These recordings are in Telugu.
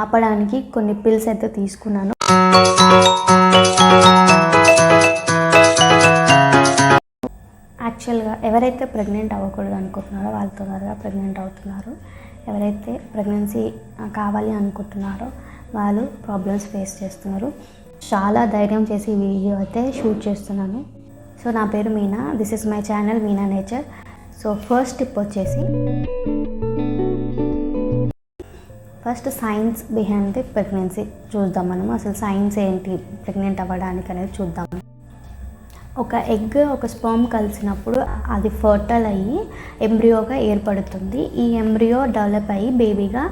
ఆపడానికి కొన్ని పిల్స్ అయితే తీసుకున్నాను. యాక్చువల్గా ఎవరైతే ప్రెగ్నెంట్ అవ్వకూడదు అనుకుంటున్నారో వాళ్ళు తొందరగా ప్రెగ్నెంట్ అవుతున్నారు. ఎవరైతే ప్రెగ్నెన్సీ కావాలి అనుకుంటున్నారో వాళ్ళు ప్రాబ్లమ్స్ ఫేస్ చేస్తున్నారు. చాలా ధైర్యం చేసి ఈ వీడియో అయితే షూట్ చేస్తున్నాను. సో నా పేరు Meena, this is my channel Meena nature. So first tip వచ్చేసి first signs behind the pregnancy చూద్దాం. మనం అసలు సైన్స్ ఏంటి ప్రెగ్నెంట్ అవ్వడానికి అనేది చూద్దాం. ఒక ఎగ్ ఒక స్పర్మ్ కలిసినప్పుడు అది ఫర్టైల్ అయ్యి ఎంబ్రియోగా ఏర్పడుతుంది. ఈ ఎంబ్రియో డెవలప్ అయ్యి బేబీగా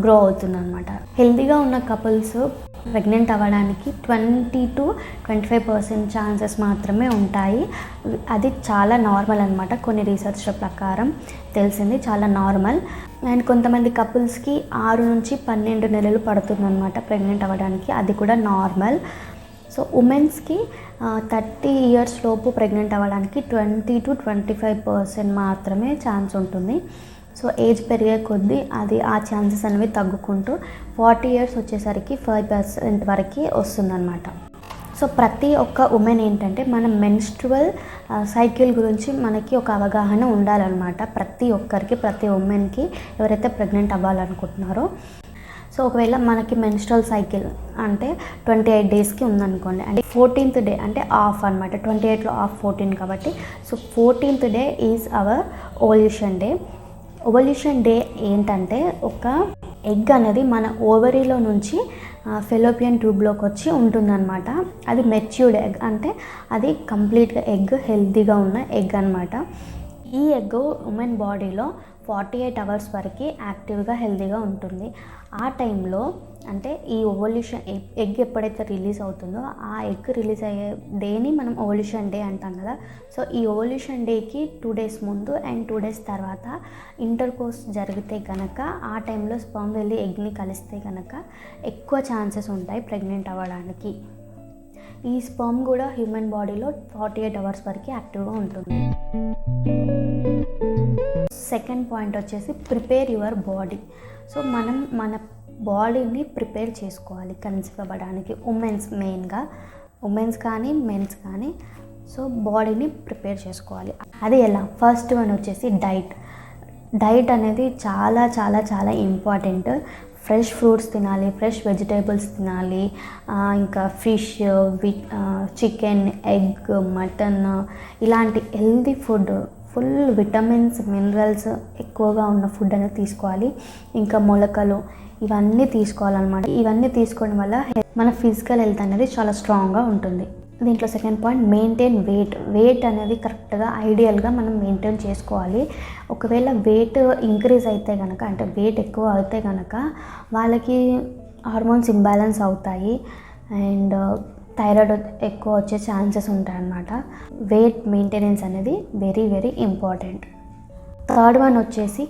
గ్రో అవుతుంది అనమాట. హెల్తీగా ఉన్న కపుల్స్ ప్రెగ్నెంట్ అవ్వడానికి 20 to 25% ఛాన్సెస్ మాత్రమే ఉంటాయి. అది చాలా నార్మల్ అనమాట. కొన్ని రీసెర్చ్ల ప్రకారం తెలిసింది చాలా నార్మల్. అండ్ కొంతమంది కపుల్స్కి 6 నుంచి 12 నెలలు పడుతుంది అనమాట ప్రెగ్నెంట్ అవ్వడానికి. అది కూడా నార్మల్. సో ఉమెన్స్కి 30 years లోపు ప్రెగ్నెంట్ అవ్వడానికి 20 to 25% మాత్రమే ఛాన్స్ ఉంటుంది. సో ఏజ్ పెరిగే కొద్దీ అది ఆ ఛాన్సెస్ అనేవి తగ్గుకుంటూ 40 years వచ్చేసరికి 5% వరకు వస్తుందన్నమాట. సో ప్రతి ఒక్క ఉమెన్ ఏంటంటే మన మెన్స్ట్రువల్ సైకిల్ గురించి మనకి ఒక అవగాహన ఉండాలన్నమాట. ప్రతి ఒక్కరికి, ప్రతి ఉమెన్కి ఎవరైతే ప్రెగ్నెంట్ అవ్వాలనుకుంటున్నారో. సో ఒకవేళ మనకి మెన్స్ట్రువల్ సైకిల్ అంటే 28 daysకి ఉందనుకోండి, అంటే 14th day అంటే ఆఫ్ అనమాట. 28లో ఆఫ్ 14 కాబట్టి so 14th day is our ovulation day. Ovulation day ఏంటంటే ఒక ఎగ్ అనేది మన ఓవరీలో నుంచి ఫెలోపియన్ ట్యూబ్లోకి వచ్చి ఉంటుందన్నమాట. అది మెచ్యూర్డ్ ఎగ్, అంటే అది కంప్లీట్గా ఎగ్, హెల్తీగా ఉన్న ఎగ్ అనమాట. ఈ ఎగ్ ఉమెన్ బాడీలో 48 hours వరకు యాక్టివ్గా హెల్తీగా ఉంటుంది. ఆ టైంలో అంటే ఈ ఓవల్యూషన్ ఎగ్ ఎప్పుడైతే రిలీజ్ అవుతుందో ఆ ఎగ్ రిలీజ్ అయ్యే డేని మనం ఓవల్యూషన్ డే అంటాం కదా. సో ఈ ఓవల్యూషన్ డేకి 2 days ముందు అండ్ 2 days తర్వాత ఇంటర్కోర్స్ జరిగితే కనుక ఆ టైంలో స్పర్మ్ వెళ్ళి ఎగ్ని కలిస్తే కనుక ఎక్కువ ఛాన్సెస్ ఉంటాయి ప్రెగ్నెంట్ అవ్వడానికి. ఈ స్పర్మ్ కూడా హ్యూమన్ బాడీలో 48 hours వరకు యాక్టివ్గా ఉంటుంది. సెకండ్ పాయింట్ వచ్చేసి ప్రిపేర్ యువర్ బాడీ. సో మనం మన బాడీని ప్రిపేర్ చేసుకోవాలి కన్సీవ్ అవ్వడానికి. మెయిన్గా ఉమెన్స్ కానీ మెన్స్ కానీ సో బాడీని ప్రిపేర్ చేసుకోవాలి. అది ఎలా? ఫస్ట్ వన్ వచ్చేసి డైట్ అనేది చాలా చాలా చాలా ఇంపార్టెంట్. ఫ్రెష్ ఫ్రూట్స్ తినాలి, ఫ్రెష్ వెజిటేబుల్స్ తినాలి, ఇంకా ఫిష్, చికెన్, ఎగ్, మటన్ ఇలాంటి healthy food, full vitamins, minerals ఎక్కువగా ఉన్న ఫుడ్ అనేది తీసుకోవాలి. ఇంకా మొలకలు ఇవన్నీ తీసుకోవాలన్నమాట. ఇవన్నీ తీసుకోవడం వల్ల మన ఫిజికల్ హెల్త్ అనేది చాలా స్ట్రాంగ్గా ఉంటుంది. దీంట్లో సెకండ్ పాయింట్ మెయింటైన్ వెయిట్ అనేది కరెక్ట్గా ఐడియల్గా మనం మెయింటైన్ చేసుకోవాలి. ఒకవేళ వెయిట్ ఇంక్రీజ్ అయితే కనుక, అంటే వెయిట్ ఎక్కువ అయితే కనుక వాళ్ళకి హార్మోన్స్ ఇంబ్యాలెన్స్ అవుతాయి అండ్ థైరాయిడ్ ఎక్కువ వచ్చే ఛాన్సెస్ ఉంటాయన్నమాట. వెయిట్ మెయింటెనెన్స్ అనేది very very important. Third one వచ్చేసి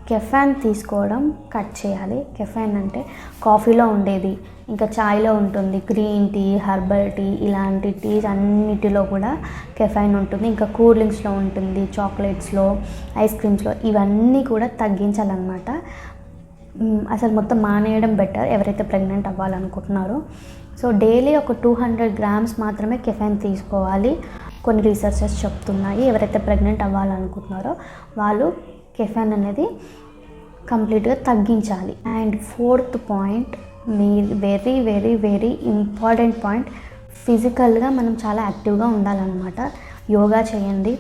కెఫైన్ తీసుకోవడం కట్ చేయాలి. కెఫైన్ అంటే కాఫీలో ఉండేది, ఇంకా చాయ్లో ఉంటుంది, గ్రీన్ టీ, హెర్బల్ టీ ఇలాంటి టీస్ అన్నిటిలో కూడా కెఫైన్ ఉంటుంది. ఇంకా కూల్ డ్రింక్స్లో ఉంటుంది, చాక్లెట్స్లో, ఐస్ క్రీమ్స్లో, ఇవన్నీ కూడా తగ్గించాలన్నమాట. అసలు మొత్తం మానేయడం బెటర్ ఎవరైతే ప్రెగ్నెంట్ అవ్వాలనుకుంటున్నారో. సో డైలీ ఒక 200 grams మాత్రమే కెఫైన్ తీసుకోవాలి కొన్ని రీసెర్చెస్ చెప్తున్నాయి. ఎవరైతే ప్రెగ్నెంట్ అవ్వాలనుకుంటున్నారో వాళ్ళు కెఫైన్ అనేది కంప్లీట్గా తగ్గించాలి. And fourth point, very very very important point, ఫిజికల్గా మనం చాలా యాక్టివ్గా ఉండాలన్నమాట. యోగా చేయండి,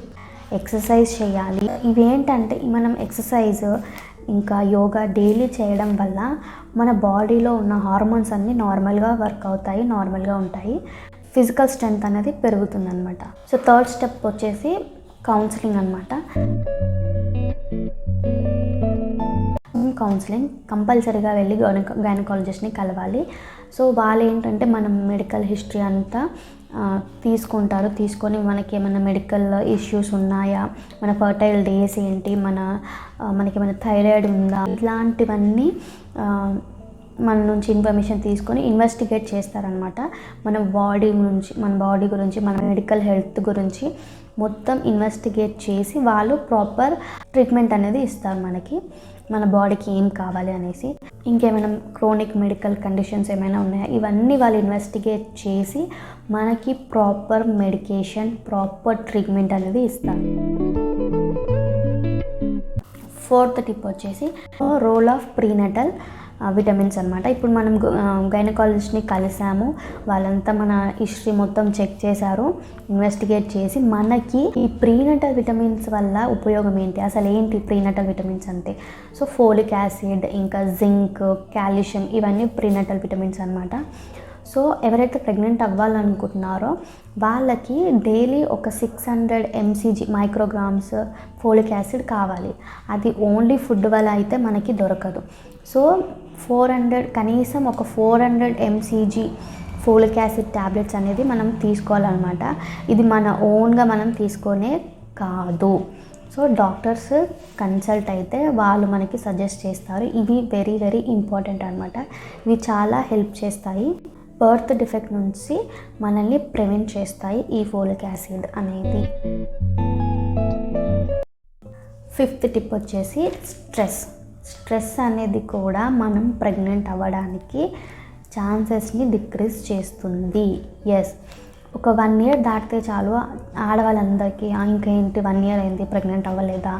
ఎక్సర్సైజ్ చేయాలి. ఇవేంటంటే మనం ఎక్సర్సైజ్ ఇంకా యోగా డైలీ చేయడం వల్ల మన బాడీలో ఉన్న హార్మోన్స్ అన్నీ నార్మల్గా వర్క్ అవుతాయి, నార్మల్గా ఉంటాయి. ఫిజికల్ స్ట్రెంగ్త్ అనేది పెరుగుతుందన్నమాట. సో థర్డ్ స్టెప్ వచ్చేసి కౌన్సిలింగ్ అనమాట. కౌన్సిలింగ్ కంపల్సరీగా వెళ్ళి గైనకాలజిస్ట్ని కలవాలి. సో వాళ్ళు ఏంటంటే మనం మెడికల్ హిస్టరీ అంతా తీసుకుంటారు. తీసుకొని మనకి ఏమైనా మెడికల్ ఇష్యూస్ ఉన్నాయా, మన ఫర్టైల్ డేస్ ఏంటి, మనకి ఏమైనా థైరాయిడ్ ఉందా, ఇలాంటివన్నీ మన నుంచి ఇన్ఫర్మేషన్ తీసుకొని ఇన్వెస్టిగేట్ చేస్తారనమాట. మన బాడీ గురించి మన మెడికల్ హెల్త్ గురించి మొత్తం ఇన్వెస్టిగేట్ చేసి వాళ్ళు ప్రాపర్ ట్రీట్మెంట్ అనేది ఇస్తారు మనకి. మన బాడీకి ఏం కావాలి అనేసి, ఇంకేమైనా క్రోనిక్ మెడికల్ కండిషన్స్ ఏమైనా ఉన్నాయా, ఇవన్నీ వాళ్ళు ఇన్వెస్టిగేట్ చేసి మనకి ప్రాపర్ మెడికేషన్, ప్రాపర్ ట్రీట్మెంట్ అనేది ఇస్తారు. 4th టిప్ వచ్చేసి రోల్ ఆఫ్ ప్రీనటల్ విటమిన్స్ అనమాట. ఇప్పుడు మనం గైనకాలజిస్ట్ని కలిసాము, వాళ్ళంతా మన హిస్టరీ మొత్తం చెక్ చేశారు, ఇన్వెస్టిగేట్ చేసి మనకి ఈ ప్రీనటల్ విటమిన్స్ వల్ల ఉపయోగం ఏంటి, అసలు ఏంటి ప్రీనటల్ విటమిన్స్ అంటే. సో ఫోలిక్ యాసిడ్, ఇంకా జింక్, కాల్షియం, ఇవన్నీ ప్రీనటల్ విటమిన్స్ అనమాట. సో ఎవరైతే ప్రెగ్నెంట్ అవ్వాలనుకుంటున్నారో వాళ్ళకి డైలీ ఒక 600 mcg మైక్రోగ్రామ్స్ ఫోలిక్ యాసిడ్ కావాలి. అది ఓన్లీ ఫుడ్ వల్ల అయితే మనకి దొరకదు. సో 400, కనీసం ఒక 400 mcg ఫోలిక్ యాసిడ్ ట్యాబ్లెట్స్ అనేది మనం తీసుకోవాలన్నమాట. ఇది మన ఓన్గా మనం తీసుకునే కాదు. సో డాక్టర్స్ కన్సల్ట్ అయితే వాళ్ళు మనకి సజెస్ట్ చేస్తారు. ఇవి వెరీ వెరీ ఇంపార్టెంట్ అనమాట. ఇవి చాలా హెల్ప్ చేస్తాయి. బర్త్ డిఫెక్ట్ నుంచి మనల్ని ప్రివెంట్ చేస్తాయి ఈ ఫోలిక్ యాసిడ్ అనేది. 5th టిప్ వచ్చేసి స్ట్రెస్ అనేది కూడా మనం ప్రెగ్నెంట్ అవ్వడానికి ఛాన్సెస్ని డిక్రీజ్ చేస్తుంది. ఎస్, ఒక 1 year దాటితే చాలు ఆడవాళ్ళందరికీ ఇంకేంటి 1 year అయింది ప్రెగ్నెంట్ అవ్వలేదా,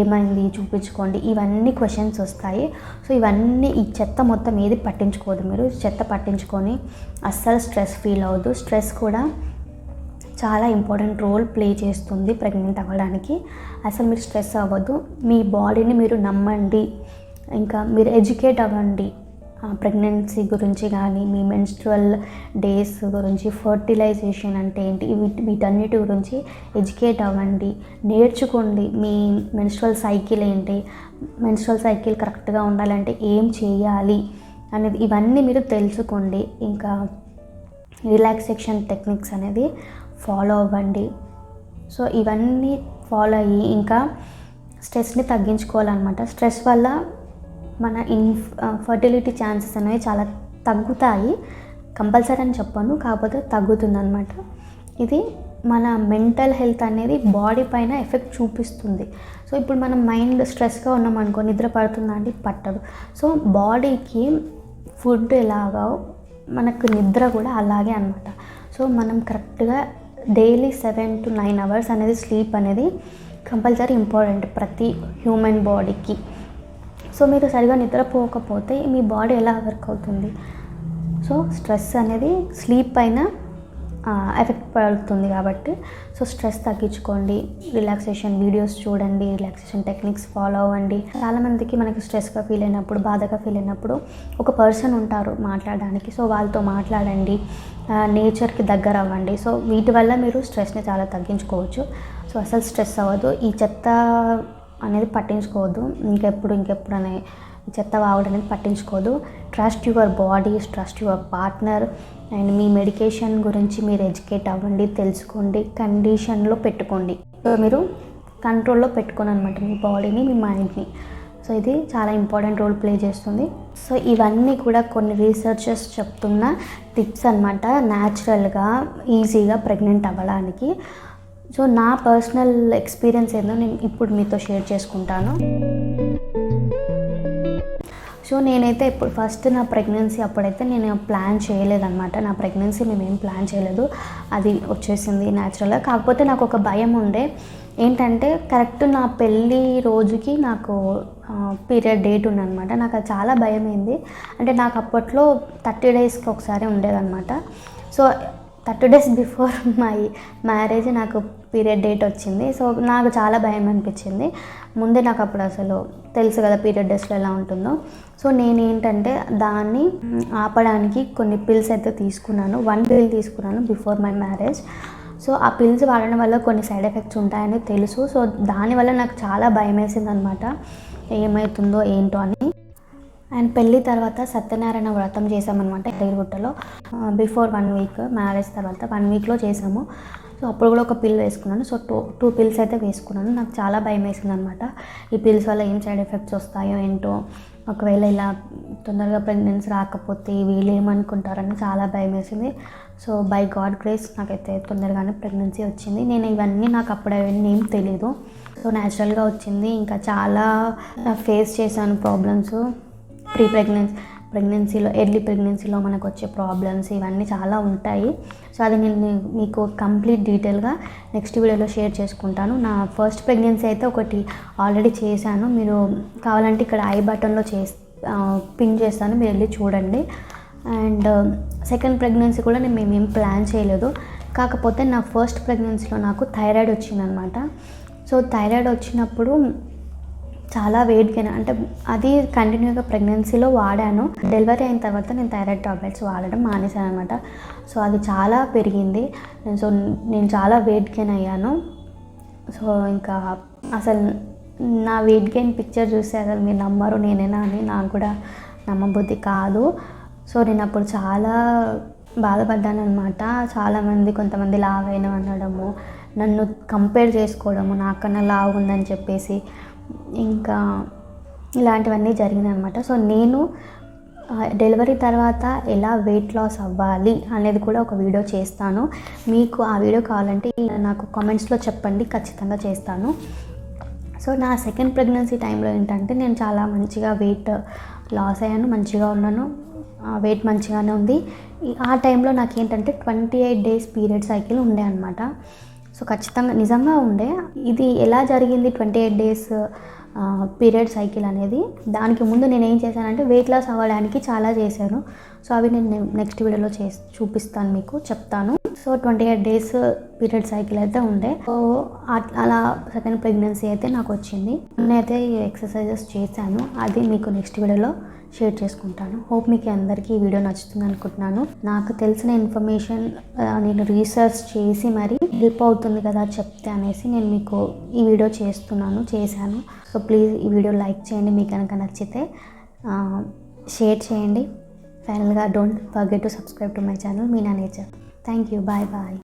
ఏమైంది చూపించుకోండి, ఇవన్నీ క్వశ్చన్స్ వస్తాయి. సో ఇవన్నీ, ఈ చెత్త మొత్తం ఏది పట్టించుకోవద్దు. మీరు చెత్త పట్టించుకొని అస్సలు స్ట్రెస్ ఫీల్ అవ్వద్దు. స్ట్రెస్ కూడా చాలా ఇంపార్టెంట్ రోల్ ప్లే చేస్తుంది ప్రెగ్నెంట్ అవ్వడానికి. అసలు మీరు స్ట్రెస్ అవ్వద్దు. మీ బాడీని మీరు నమ్మండి, ఇంకా మీరు ఎడ్యుకేట్ అవ్వండి ప్రెగ్నెన్సీ గురించి కానీ, మీ మెన్స్ట్రువల్ డేస్ గురించి, ఫర్టిలైజేషన్ అంటే ఏంటి, వీటన్నిటి గురించి ఎడ్యుకేట్ అవ్వండి, నేర్చుకోండి. మీ మెన్స్ట్రువల్ సైకిల్ ఏంటి, మెన్స్ట్రువల్ సైకిల్ కరెక్ట్గా ఉండాలంటే ఏం చేయాలి అనేది, ఇవన్నీ మీరు తెలుసుకోండి. ఇంకా రిలాక్సేషన్ టెక్నిక్స్ అనేది ఫాలో అవ్వండి. సో ఇవన్నీ ఫాలో అయ్యి ఇంకా స్ట్రెస్ని తగ్గించుకోవాలన్నమాట. స్ట్రెస్ వల్ల మన ఫర్టిలిటీ ఛాన్సెస్ అనేవి చాలా తగ్గుతాయి. కంపల్సరీ అని చెప్పను, కాకపోతే తగ్గుతుందన్నమాట. ఇది మన మెంటల్ హెల్త్ అనేది బాడీ పైన ఎఫెక్ట్ చూపిస్తుంది. సో ఇప్పుడు మనం మైండ్ స్ట్రెస్గా ఉన్నామనుకో, నిద్ర పడుతుందా అంటే పట్టదు. సో బాడీకి ఫుడ్ ఎలాగో మనకు నిద్ర కూడా అలాగే అనమాట. సో మనం కరెక్ట్గా డైలీ 7 to 9 hours అనేది స్లీప్ అనేది కంపల్సరీ ఇంపార్టెంట్ ప్రతి హ్యూమన్ బాడీకి. సో మీరు సరిగా నిద్రపోకపోతే మీ బాడీ ఎలా వర్క్ అవుతుంది. సో స్ట్రెస్ అనేది స్లీప్ పైన ఎఫెక్ట్ పడుతుంది కాబట్టి సో స్ట్రెస్ తగ్గించుకోండి, రిలాక్సేషన్ వీడియోస్ చూడండి, రిలాక్సేషన్ టెక్నిక్స్ ఫాలో అవ్వండి. చాలామందికి మనకి స్ట్రెస్గా ఫీల్ అయినప్పుడు, బాధగా ఫీల్ అయినప్పుడు ఒక పర్సన్ ఉంటారు మాట్లాడడానికి. సో వాళ్ళతో మాట్లాడండి, నేచర్కి దగ్గర అవ్వండి. సో వీటి వల్ల మీరు స్ట్రెస్ని చాలా తగ్గించుకోవచ్చు. సో అసలు స్ట్రెస్ అవ్వదు, ఈ చెత్త అనేది పట్టించుకోవద్దు, ఇంకెప్పుడు అనే చెత్త వాగుడు అనేది పట్టించుకోవద్దు. Trust your body, trust your partner. And మీ మెడికేషన్ గురించి మీరు ఎడ్యుకేట్ అవ్వండి, తెలుసుకోండి, కండిషన్లో పెట్టుకోండి. మీరు కంట్రోల్లో పెట్టుకోండి అనమాట మీ బాడీని, మీ మైండ్ని. సో ఇది చాలా ఇంపార్టెంట్ రోల్ ప్లే చేస్తుంది. సో ఇవన్నీ కూడా కొన్ని రీసెర్చర్స్ చెప్తున్న టిప్స్ అనమాట, న్యాచురల్గా ఈజీగా ప్రెగ్నెంట్ అవ్వడానికి. సో నా పర్సనల్ ఎక్స్పీరియన్స్ ఏందో నేను ఇప్పుడు మీతో షేర్ చేసుకుంటాను. సో నేనైతే ఇప్పుడు ఫస్ట్ నా ప్రెగ్నెన్సీ అప్పుడైతే నేను ప్లాన్ చేయలేదన్నమాట. నా ప్రెగ్నెన్సీ మేమేం ప్లాన్ చేయలేదు, అది వచ్చేసింది న్యాచురల్గా. కాకపోతే నాకు ఒక భయం ఉండే, ఏంటంటే కరెక్ట్ నా పెళ్ళి రోజుకి నాకు పీరియడ్ డేట్ ఉందన్నమాట. నాకు అది చాలా భయమైంది. అంటే నాకు అప్పట్లో 30 daysకి ఒకసారి ఉండేదన్నమాట. So 30 days before my marriage నాకు పీరియడ్ డేట్ వచ్చింది. సో నాకు చాలా భయం అనిపించింది. ముందే నాకు అప్పుడు అసలు తెలుసు కదా పీరియడ్ డేస్లో ఎలా ఉంటుందో. సో నేనేంటంటే దాన్ని ఆపడానికి కొన్ని పిల్స్ అయితే తీసుకున్నాను. 1 pill తీసుకున్నాను బిఫోర్ మై మ్యారేజ్. సో ఆ పిల్స్ వాడడం వల్ల కొన్ని సైడ్ ఎఫెక్ట్స్ ఉంటాయని తెలుసు. సో దానివల్ల నాకు చాలా భయం వేసింది అనమాట, ఏమవుతుందో ఏంటో అని. అండ్ పెళ్ళి తర్వాత సత్యనారాయణ వ్రతం చేసామన్నమాట ఎర్రగుట్టలో. బిఫోర్ 1 week, మ్యారేజ్ తర్వాత 1 weekలో చేసాము. సో అప్పుడు కూడా ఒక పిల్ వేసుకున్నాను. సో టూ పిల్స్ అయితే వేసుకున్నాను. నాకు చాలా భయం వేసింది అనమాట, ఈ పిల్స్ వల్ల ఏం సైడ్ ఎఫెక్ట్స్ వస్తాయో ఏంటో, ఒకవేళ ఇలా తొందరగా ప్రెగ్నెన్సీ రాకపోతే వీళ్ళు ఏమనుకుంటారని చాలా భయం వేసింది. సో బై గాడ్ గ్రేస్ నాకైతే తొందరగానే ప్రెగ్నెన్సీ వచ్చింది. నేను ఇవన్నీ నాకు అప్పుడు అవన్నీ ఏం తెలీదు. సో న్యాచురల్గా వచ్చింది. ఇంకా చాలా ఫేస్ చేశాను ప్రాబ్లమ్స్. ప్రెగ్నెన్సీలో ఎర్లీ ప్రెగ్నెన్సీలో మనకు వచ్చే ప్రాబ్లమ్స్ ఇవన్నీ చాలా ఉంటాయి. సో అది నేను మీకు కంప్లీట్ డీటెయిల్గా నెక్స్ట్ వీడియోలో షేర్ చేసుకుంటాను. నా ఫస్ట్ ప్రెగ్నెన్సీ అయితే ఒకటి ఆల్రెడీ చేశాను, మీరు కావాలంటే ఇక్కడ ఐ బటన్లో పిన్ చేస్తాను, మీరు వెళ్ళి చూడండి. అండ్ సెకండ్ ప్రెగ్నెన్సీ కూడా మేమేం ప్లాన్ చేయలేదు. కాకపోతే నా ఫస్ట్ ప్రెగ్నెన్సీలో నాకు థైరాయిడ్ వచ్చిందనమాట. సో థైరాయిడ్ వచ్చినప్పుడు చాలా వెయిట్ గెయిన్, అంటే అది కంటిన్యూగా ప్రెగ్నెన్సీలో వాడాను. డెలివరీ అయిన తర్వాత నేను థైరాయిడ్ టాబ్లెట్స్ వాడడం మానేశాను అనమాట. సో అది చాలా పెరిగింది. సో నేను చాలా వెయిట్ గెయిన్ అయ్యాను. సో ఇంకా అసలు నా వెయిట్ గెయిన్ పిక్చర్ చూస్తే అసలు మీరు నమ్మరు నేనేనా అని, నాకు కూడా నమ్మబుద్ధి కాదు. సో నేను అప్పుడు చాలా బాధపడ్డాను అనమాట. చాలామంది కొంతమంది లావైన అనడము, నన్ను కంపేర్ చేసుకోవడము నాకన్నా లావు ఉందని చెప్పేసి, ఇంకా ఇలాంటివన్నీ జరిగినాయి అనమాట. సో నేను డెలివరీ తర్వాత ఎలా వెయిట్ లాస్ అవ్వాలి అనేది కూడా ఒక వీడియో చేస్తాను. మీకు ఆ వీడియో కావాలంటే నాకు కామెంట్స్లో చెప్పండి, ఖచ్చితంగా చేస్తాను. సో నా సెకండ్ ప్రెగ్నెన్సీ టైంలో ఏంటంటే నేను చాలా మంచిగా వెయిట్ లాస్ అయ్యాను, మంచిగా ఉన్నాను, వెయిట్ మంచిగానే ఉంది. ఆ టైంలో నాకు ఏంటంటే 28 days పీరియడ్ సైకిల్ ఉండే అనమాట. సో ఖచ్చితంగా నిజంగా ఉండే. ఇది ఎలా జరిగింది 28 days పీరియడ్ సైకిల్ అనేది, దానికి ముందు నేను ఏం చేశానంటే వెయిట్ లాస్ అవ్వడానికి చాలా చేశాను. సో అవి నేను నెక్స్ట్ వీడియోలో చూపిస్తాను, మీకు చెప్తాను. సో 28 days పీరియడ్ సైకిల్ అయితే ఉండే. సో అలా సెకండ్ ప్రెగ్నెన్సీ అయితే నాకు వచ్చింది. నేనైతే ఎక్సర్సైజెస్ చేశాను, అది మీకు నెక్స్ట్ వీడియోలో షేర్ చేసుకుంటాను. హోప్ మీకు అందరికీ ఈ వీడియో నచ్చుతుంది అనుకుంటున్నాను. నాకు తెలిసిన ఇన్ఫర్మేషన్ నేను రీసెర్చ్ చేసి మరి హెల్ప్ అవుతుంది కదా చెప్తే అనేసి నేను మీకు ఈ వీడియో చేశాను. సో ప్లీజ్ ఈ వీడియో లైక్ చేయండి, మీకు కనుక నచ్చితే షేర్ చేయండి. ఫైనల్గా don't forget to subscribe to my channel Meena nature. Thank you. Bye bye.